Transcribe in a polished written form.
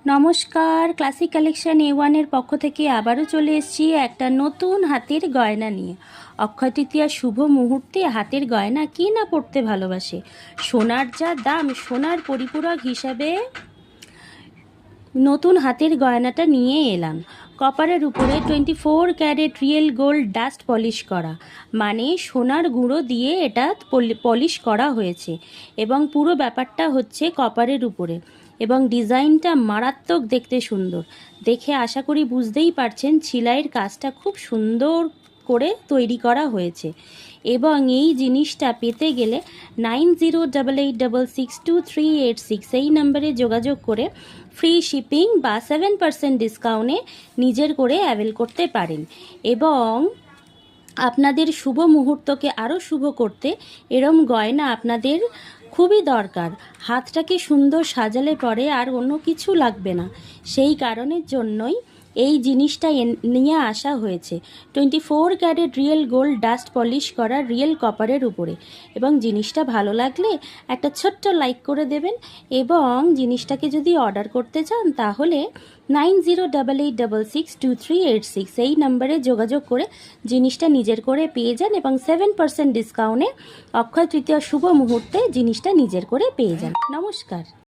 নমস্কার, classic collection A1-এর পক্ষ থেকে আবারও চলে এসেছি একটা নতুন হাতের গয়না নিয়ে। অক্ষয় তৃতীয়ার শুভ মুহূর্তে হাতের গয়না কে না পড়তে ভালোবাসে। সোনার যা দাম, সোনার পরিপূরক হিসাবে নতুন হাতের গয়নাটা নিয়ে এলাম। কপারের উপরে 24 carat real gold dust polish করা, মানে সোনার গুঁড়ো দিয়ে এটা পলিশ করা হয়েছে এবং পুরো ব্যাপারটা হচ্ছে কপারের উপরে এবং ডিজাইনটা মারাত্মক দেখতে সুন্দর। দেখে আশা করি বুঝতেই পারছেন ছিলাইয়ের কাজটা খুব সুন্দর করে তৈরি করা হয়েছে এবং এই জিনিসটা পেতে গেলে 9088662386 এই নম্বরে যোগাযোগ করে ফ্রি শিপিং বা 7% ডিসকাউন্টে নিজের করে অ্যাভেল করতে পারেন। এবং আপনাদের শুভ মুহূর্তকে আরও শুভ করতে এরম গয়না আপনাদের খুবই দরকার। হাতটাকে সুন্দর সাজালে পরে আর অন্য কিছু লাগবে না, সেই কারণের জন্যই এই জিনিসটা নিয়ে আসা হয়েছে 24 carat real gold dust polish করা রিয়েল কপারের উপরে। এবং জিনিসটা ভালো লাগলে একটা ছোট্ট লাইক করে দেবেন এবং জিনিসটাকে যদি অর্ডার করতে চান তাহলে 9088662386 এই নম্বরে যোগাযোগ করে জিনিসটা নিজের করে পেয়ে যান এবং 7% ডিসকাউন্টে অক্ষয় তৃতীয়া শুভ মুহূর্তে জিনিসটা নিজের করে পেয়ে যান। নমস্কার।